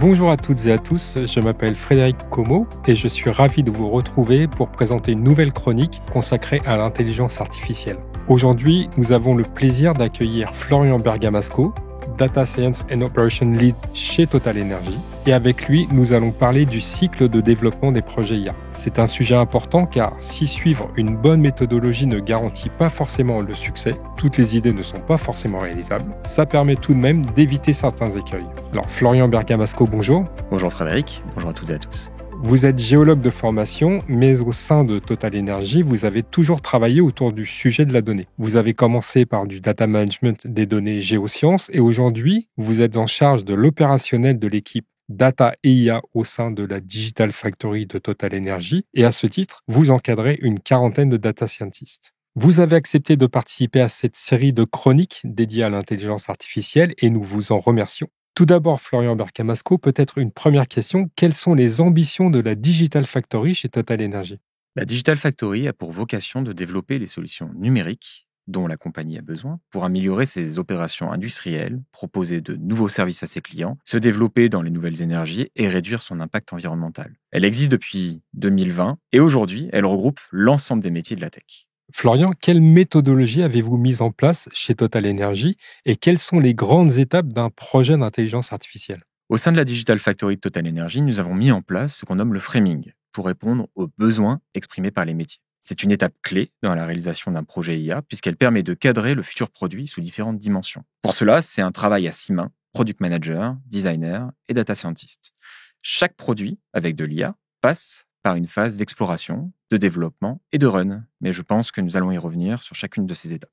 Bonjour à toutes et à tous, je m'appelle Frédéric Como et je suis ravi de vous retrouver pour présenter une nouvelle chronique consacrée à l'intelligence artificielle. Aujourd'hui, nous avons le plaisir d'accueillir Florian Bergamasco, Data Science and Operation Lead chez Total Energy. Et avec lui, nous allons parler du cycle de développement des projets IA. C'est un sujet important car si suivre une bonne méthodologie ne garantit pas forcément le succès, toutes les idées ne sont pas forcément réalisables, ça permet tout de même d'éviter certains écueils. Alors Florian Bergamasco, bonjour. Bonjour Frédéric, bonjour à toutes et à tous. Vous êtes géologue de formation, mais au sein de Total Energy, vous avez toujours travaillé autour du sujet de la donnée. Vous avez commencé par du data management des données géosciences et aujourd'hui, vous êtes en charge de l'opérationnel de l'équipe Data et IA au sein de la Digital Factory de Total Energy et à ce titre, vous encadrez une quarantaine de data scientists. Vous avez accepté de participer à cette série de chroniques dédiées à l'intelligence artificielle et nous vous en remercions. Tout d'abord, Florian Bergamasco, peut-être une première question. Quelles sont les ambitions de la Digital Factory chez Total Energy ? La Digital Factory a pour vocation de développer les solutions numériques dont la compagnie a besoin pour améliorer ses opérations industrielles, proposer de nouveaux services à ses clients, se développer dans les nouvelles énergies et réduire son impact environnemental. Elle existe depuis 2020 et aujourd'hui, elle regroupe l'ensemble des métiers de la tech. Florian, quelle méthodologie avez-vous mise en place chez Total Energy et quelles sont les grandes étapes d'un projet d'intelligence artificielle ? Au sein de la Digital Factory de Total Energy, nous avons mis en place ce qu'on nomme le framing pour répondre aux besoins exprimés par les métiers. C'est une étape clé dans la réalisation d'un projet IA puisqu'elle permet de cadrer le futur produit sous différentes dimensions. Pour cela, c'est un travail à 6 mains, product manager, designer et data scientist. Chaque produit avec de l'IA passe par une phase d'exploration, de développement et de run. Mais je pense que nous allons y revenir sur chacune de ces étapes.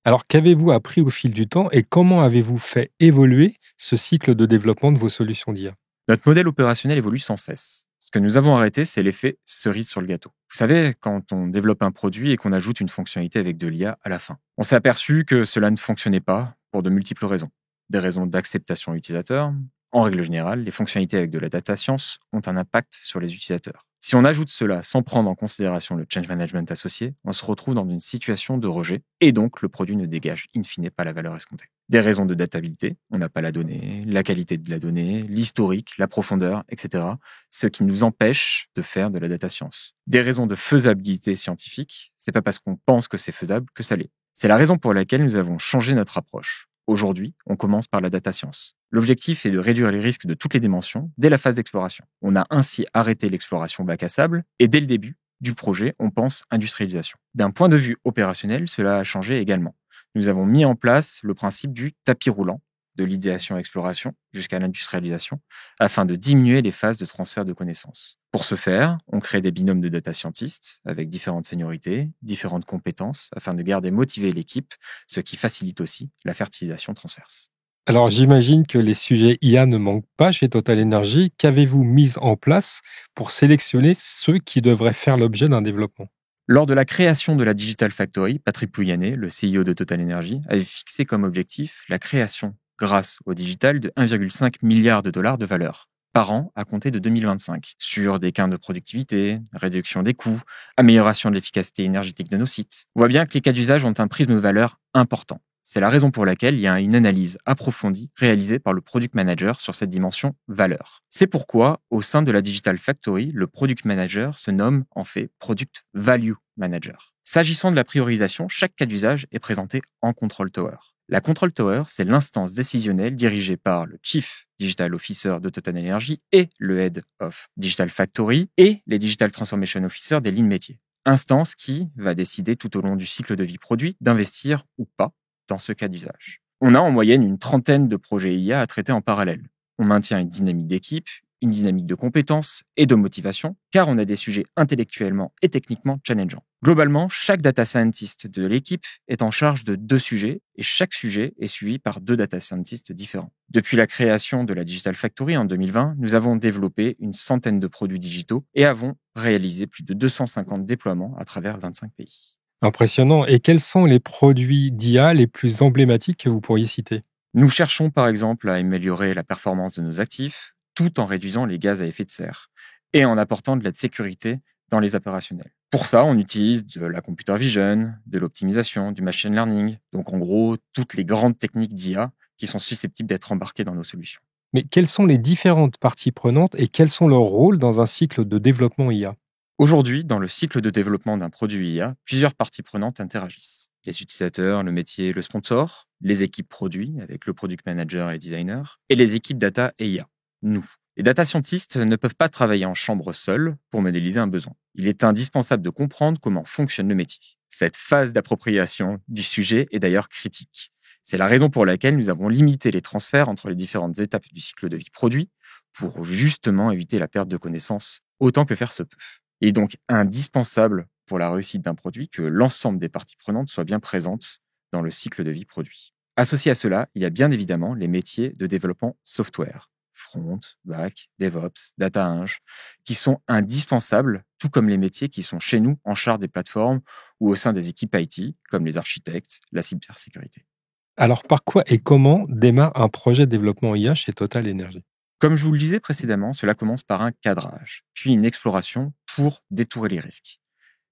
Alors, qu'avez-vous appris au fil du temps et comment avez-vous fait évoluer ce cycle de développement de vos solutions d'IA ? Notre modèle opérationnel évolue sans cesse. Ce que nous avons arrêté, c'est l'effet cerise sur le gâteau. Vous savez, quand on développe un produit et qu'on ajoute une fonctionnalité avec de l'IA à la fin. On s'est aperçu que cela ne fonctionnait pas pour de multiples raisons. Des raisons d'acceptation utilisateur. En règle générale, les fonctionnalités avec de la data science ont un impact sur les utilisateurs. Si on ajoute cela sans prendre en considération le change management associé, on se retrouve dans une situation de rejet et donc le produit ne dégage in fine pas la valeur escomptée. Des raisons de databilité, on n'a pas la donnée, la qualité de la donnée, l'historique, la profondeur, etc. Ce qui nous empêche de faire de la data science. Des raisons de faisabilité scientifique, c'est pas parce qu'on pense que c'est faisable que ça l'est. C'est la raison pour laquelle nous avons changé notre approche. Aujourd'hui, on commence par la data science. L'objectif est de réduire les risques de toutes les dimensions dès la phase d'exploration. On a ainsi arrêté l'exploration bac à sable et dès le début du projet, on pense industrialisation. D'un point de vue opérationnel, cela a changé également. Nous avons mis en place le principe du tapis roulant, de l'idéation-exploration jusqu'à l'industrialisation, afin de diminuer les phases de transfert de connaissances. Pour ce faire, on crée des binômes de data scientists avec différentes seniorités, différentes compétences, afin de garder motivée l'équipe, ce qui facilite aussi la fertilisation transverse. Alors, j'imagine que les sujets IA ne manquent pas chez Total Energy. Qu'avez-vous mis en place pour sélectionner ceux qui devraient faire l'objet d'un développement ? Lors de la création de la Digital Factory, Patrick Pouyanné, le CEO de Total Energy, avait fixé comme objectif la création, grâce au digital, de 1,5 milliard de dollars de valeur par an à compter de 2025, sur des gains de productivité, réduction des coûts, amélioration de l'efficacité énergétique de nos sites. On voit bien que les cas d'usage ont un prisme de valeur important. C'est la raison pour laquelle il y a une analyse approfondie réalisée par le Product Manager sur cette dimension valeur. C'est pourquoi, au sein de la Digital Factory, le Product Manager se nomme en fait Product Value Manager. S'agissant de la priorisation, chaque cas d'usage est présenté en Control Tower. La Control Tower, c'est l'instance décisionnelle dirigée par le Chief Digital Officer de Total Energy et le Head of Digital Factory et les Digital Transformation Officer des lignes métiers. Instance qui va décider tout au long du cycle de vie produit d'investir ou pas dans ce cas d'usage. On a en moyenne une trentaine de projets IA à traiter en parallèle. On maintient une dynamique d'équipe, une dynamique de compétences et de motivation, car on a des sujets intellectuellement et techniquement challengeants. Globalement, chaque data scientist de l'équipe est en charge de 2 sujets, et chaque sujet est suivi par 2 data scientists différents. Depuis la création de la Digital Factory en 2020, nous avons développé une centaine de produits digitaux et avons réalisé plus de 250 déploiements à travers 25 pays. Impressionnant. Et quels sont les produits d'IA les plus emblématiques que vous pourriez citer ? Nous cherchons par exemple à améliorer la performance de nos actifs, tout en réduisant les gaz à effet de serre et en apportant de la sécurité dans les opérationnels. Pour ça, on utilise de la computer vision, de l'optimisation, du machine learning, donc en gros, toutes les grandes techniques d'IA qui sont susceptibles d'être embarquées dans nos solutions. Mais quelles sont les différentes parties prenantes et quels sont leurs rôles dans un cycle de développement IA? Aujourd'hui, dans le cycle de développement d'un produit IA, plusieurs parties prenantes interagissent. Les utilisateurs, le métier, le sponsor, les équipes produits avec le product manager et designer, et les équipes data et IA, nous. Les data scientists ne peuvent pas travailler en chambre seuls pour modéliser un besoin. Il est indispensable de comprendre comment fonctionne le métier. Cette phase d'appropriation du sujet est d'ailleurs critique. C'est la raison pour laquelle nous avons limité les transferts entre les différentes étapes du cycle de vie produit pour justement éviter la perte de connaissances autant que faire se peut. Il est donc indispensable pour la réussite d'un produit que l'ensemble des parties prenantes soient bien présentes dans le cycle de vie produit. Associé à cela, il y a bien évidemment les métiers de développement software, front, back, DevOps, data eng, qui sont indispensables, tout comme les métiers qui sont chez nous en charge des plateformes ou au sein des équipes IT, comme les architectes, la cybersécurité. Alors, par quoi et comment démarre un projet de développement IA chez Total Energy? Comme je vous le disais précédemment, cela commence par un cadrage, puis une exploration pour détourer les risques.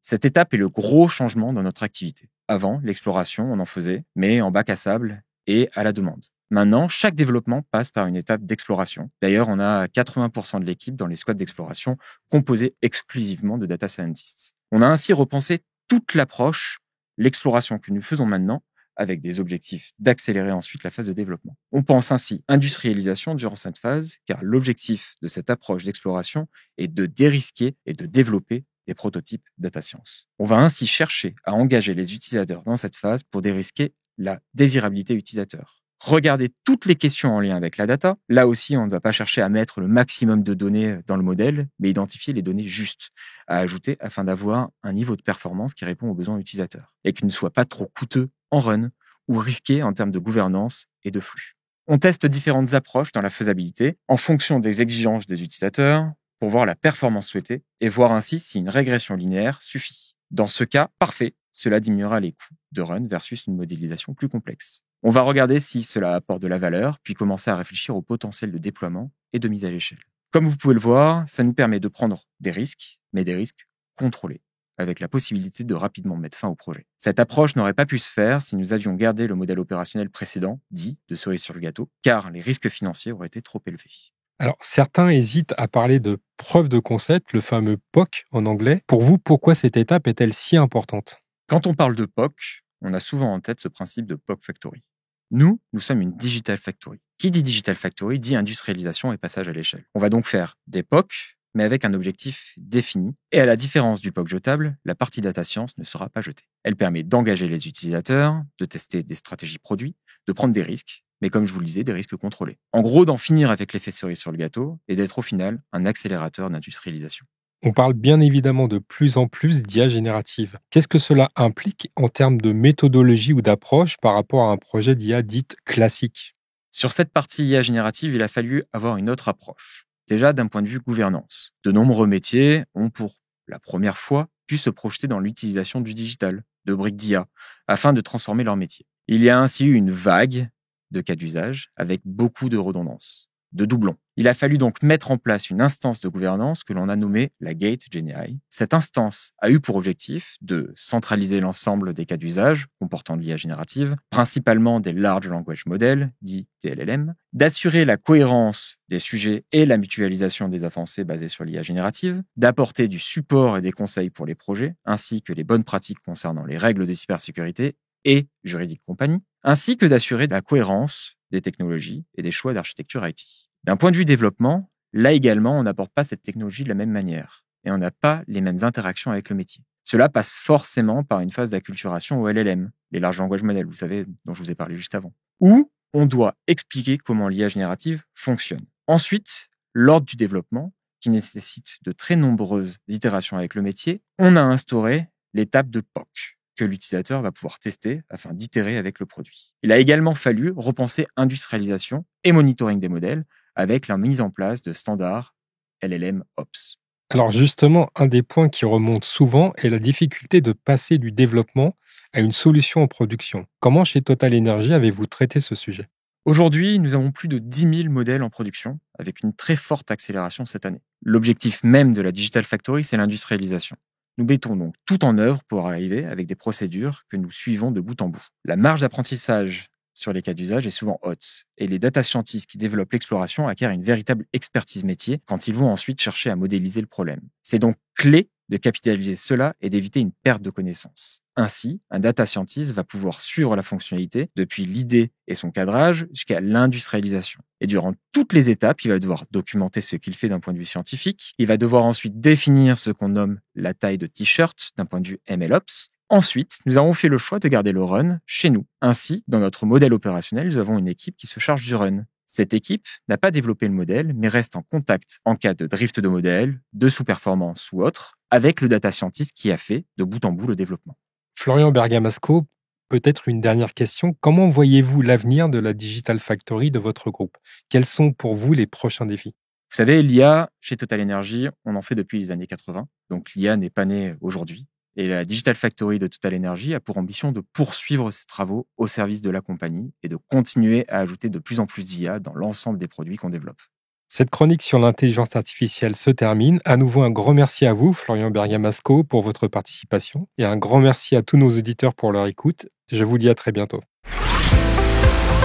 Cette étape est le gros changement dans notre activité. Avant, l'exploration, on en faisait, mais en bac à sable et à la demande. Maintenant, chaque développement passe par une étape d'exploration. D'ailleurs, on a 80% de l'équipe dans les squads d'exploration composés exclusivement de data scientists. On a ainsi repensé toute l'approche, l'exploration que nous faisons maintenant, avec des objectifs d'accélérer ensuite la phase de développement. On pense ainsi industrialisation durant cette phase, car l'objectif de cette approche d'exploration est de dérisquer et de développer des prototypes data science. On va ainsi chercher à engager les utilisateurs dans cette phase pour dérisquer la désirabilité utilisateur. Regarder toutes les questions en lien avec la data. Là aussi, on ne va pas chercher à mettre le maximum de données dans le modèle, mais identifier les données justes à ajouter afin d'avoir un niveau de performance qui répond aux besoins utilisateurs et qui ne soit pas trop coûteux en run ou risqué en termes de gouvernance et de flux. On teste différentes approches dans la faisabilité en fonction des exigences des utilisateurs pour voir la performance souhaitée et voir ainsi si une régression linéaire suffit. Dans ce cas, parfait, cela diminuera les coûts de run versus une modélisation plus complexe. On va regarder si cela apporte de la valeur, puis commencer à réfléchir au potentiel de déploiement et de mise à l'échelle. Comme vous pouvez le voir, ça nous permet de prendre des risques, mais des risques contrôlés, avec la possibilité de rapidement mettre fin au projet. Cette approche n'aurait pas pu se faire si nous avions gardé le modèle opérationnel précédent, dit de cerise sur le gâteau, car les risques financiers auraient été trop élevés. Alors, certains hésitent à parler de preuve de concept, le fameux POC en anglais. Pour vous, pourquoi cette étape est-elle si importante? Quand on parle de POC, on a souvent en tête ce principe de POC Factory. Nous sommes une Digital Factory. Qui dit Digital Factory dit industrialisation et passage à l'échelle. On va donc faire des POC, mais avec un objectif défini. Et à la différence du POC jetable, la partie data science ne sera pas jetée. Elle permet d'engager les utilisateurs, de tester des stratégies produits, de prendre des risques, mais comme je vous le disais, des risques contrôlés. En gros, d'en finir avec l'effet cerise sur le gâteau et d'être au final un accélérateur d'industrialisation. On parle bien évidemment de plus en plus d'IA générative. Qu'est-ce que cela implique en termes de méthodologie ou d'approche par rapport à un projet d'IA dite classique? Sur cette partie IA générative, il a fallu avoir une autre approche. Déjà d'un point de vue gouvernance. De nombreux métiers ont pour la première fois pu se projeter dans l'utilisation du digital, de briques d'IA, afin de transformer leur métier. Il y a ainsi eu une vague de cas d'usage avec beaucoup de redondance, de doublons. Il a fallu donc mettre en place une instance de gouvernance que l'on a nommée la Gate GenAI. Cette instance a eu pour objectif de centraliser l'ensemble des cas d'usage comportant de l'IA générative, principalement des Large Language Models, dits TLLM, d'assurer la cohérence des sujets et la mutualisation des avancées basées sur l'IA générative, d'apporter du support et des conseils pour les projets, ainsi que les bonnes pratiques concernant les règles de cybersécurité et juridique compagnie, ainsi que d'assurer la cohérence des technologies et des choix d'architecture IT. D'un point de vue développement, là également, on n'apporte pas cette technologie de la même manière et on n'a pas les mêmes interactions avec le métier. Cela passe forcément par une phase d'acculturation au LLM, les Large Language Models, vous savez, dont je vous ai parlé juste avant, où on doit expliquer comment l'IA générative fonctionne. Ensuite, l'ordre du développement, qui nécessite de très nombreuses itérations avec le métier, on a instauré l'étape de POC, que l'utilisateur va pouvoir tester afin d'itérer avec le produit. Il a également fallu repenser industrialisation et monitoring des modèles avec la mise en place de standards LLM Ops. Alors justement, un des points qui remonte souvent est la difficulté de passer du développement à une solution en production. Comment chez Total Energy avez-vous traité ce sujet? Aujourd'hui, nous avons plus de 10 000 modèles en production, avec une très forte accélération cette année. L'objectif même de la Digital Factory, c'est l'industrialisation. Nous mettons donc tout en œuvre pour arriver avec des procédures que nous suivons de bout en bout. La marge d'apprentissage sur les cas d'usage est souvent haute. Et les data scientists qui développent l'exploration acquièrent une véritable expertise métier quand ils vont ensuite chercher à modéliser le problème. C'est donc clé de capitaliser cela et d'éviter une perte de connaissances. Ainsi, un data scientist va pouvoir suivre la fonctionnalité depuis l'idée et son cadrage jusqu'à l'industrialisation. Et durant toutes les étapes, il va devoir documenter ce qu'il fait d'un point de vue scientifique. Il va devoir ensuite définir ce qu'on nomme la taille de t-shirt d'un point de vue MLOps. Ensuite, nous avons fait le choix de garder le run chez nous. Ainsi, dans notre modèle opérationnel, nous avons une équipe qui se charge du run. Cette équipe n'a pas développé le modèle, mais reste en contact en cas de drift de modèle, de sous-performance ou autre, avec le data scientist qui a fait de bout en bout le développement. Florian Bergamasco, peut-être une dernière question. Comment voyez-vous l'avenir de la Digital Factory de votre groupe? Quels sont pour vous les prochains défis? Vous savez, l'IA, chez Total Energy, on en fait depuis les années 80. Donc l'IA n'est pas née aujourd'hui. Et la Digital Factory de Total Energy a pour ambition de poursuivre ses travaux au service de la compagnie et de continuer à ajouter de plus en plus d'IA dans l'ensemble des produits qu'on développe. Cette chronique sur l'intelligence artificielle se termine. À nouveau, un grand merci à vous, Florian Bergamasco, pour votre participation. Et un grand merci à tous nos auditeurs pour leur écoute. Je vous dis à très bientôt.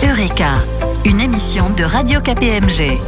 Eureka, une émission de Radio KPMG.